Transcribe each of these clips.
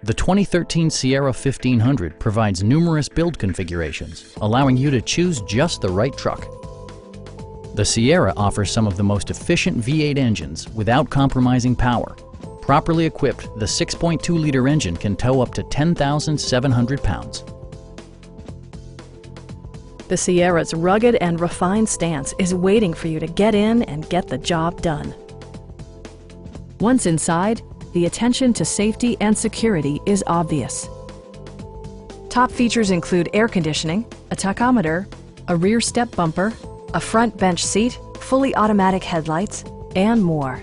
The 2013 Sierra 1500 provides numerous build configurations, allowing you to choose just the right truck. The Sierra offers some of the most efficient V8 engines without compromising power. Properly equipped, the 6.2-liter engine can tow up to 10,700 pounds. The Sierra's rugged and refined stance is waiting for you to get in and get the job done. Once inside, the attention to safety and security is obvious. Top features include air conditioning, a tachometer, a rear step bumper, a front bench seat, fully automatic headlights, and more.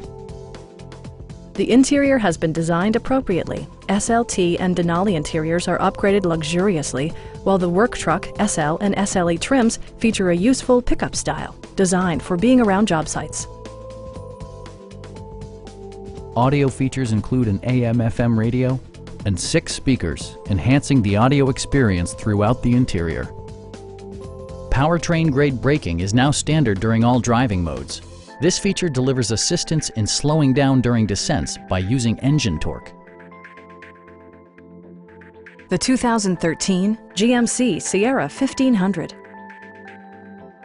The interior has been designed appropriately. SLT and Denali interiors are upgraded luxuriously, while the work truck, SL, and SLE trims feature a useful pickup style, designed for being around job sites. Audio features include an AM/FM radio and 6 speakers, enhancing the audio experience throughout the interior. Powertrain-grade braking is now standard during all driving modes. This feature delivers assistance in slowing down during descents by using engine torque. The 2013 GMC Sierra 1500.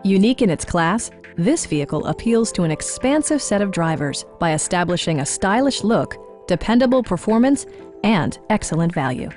Unique in its class, this vehicle appeals to an expansive set of drivers by establishing a stylish look, dependable performance, and excellent value.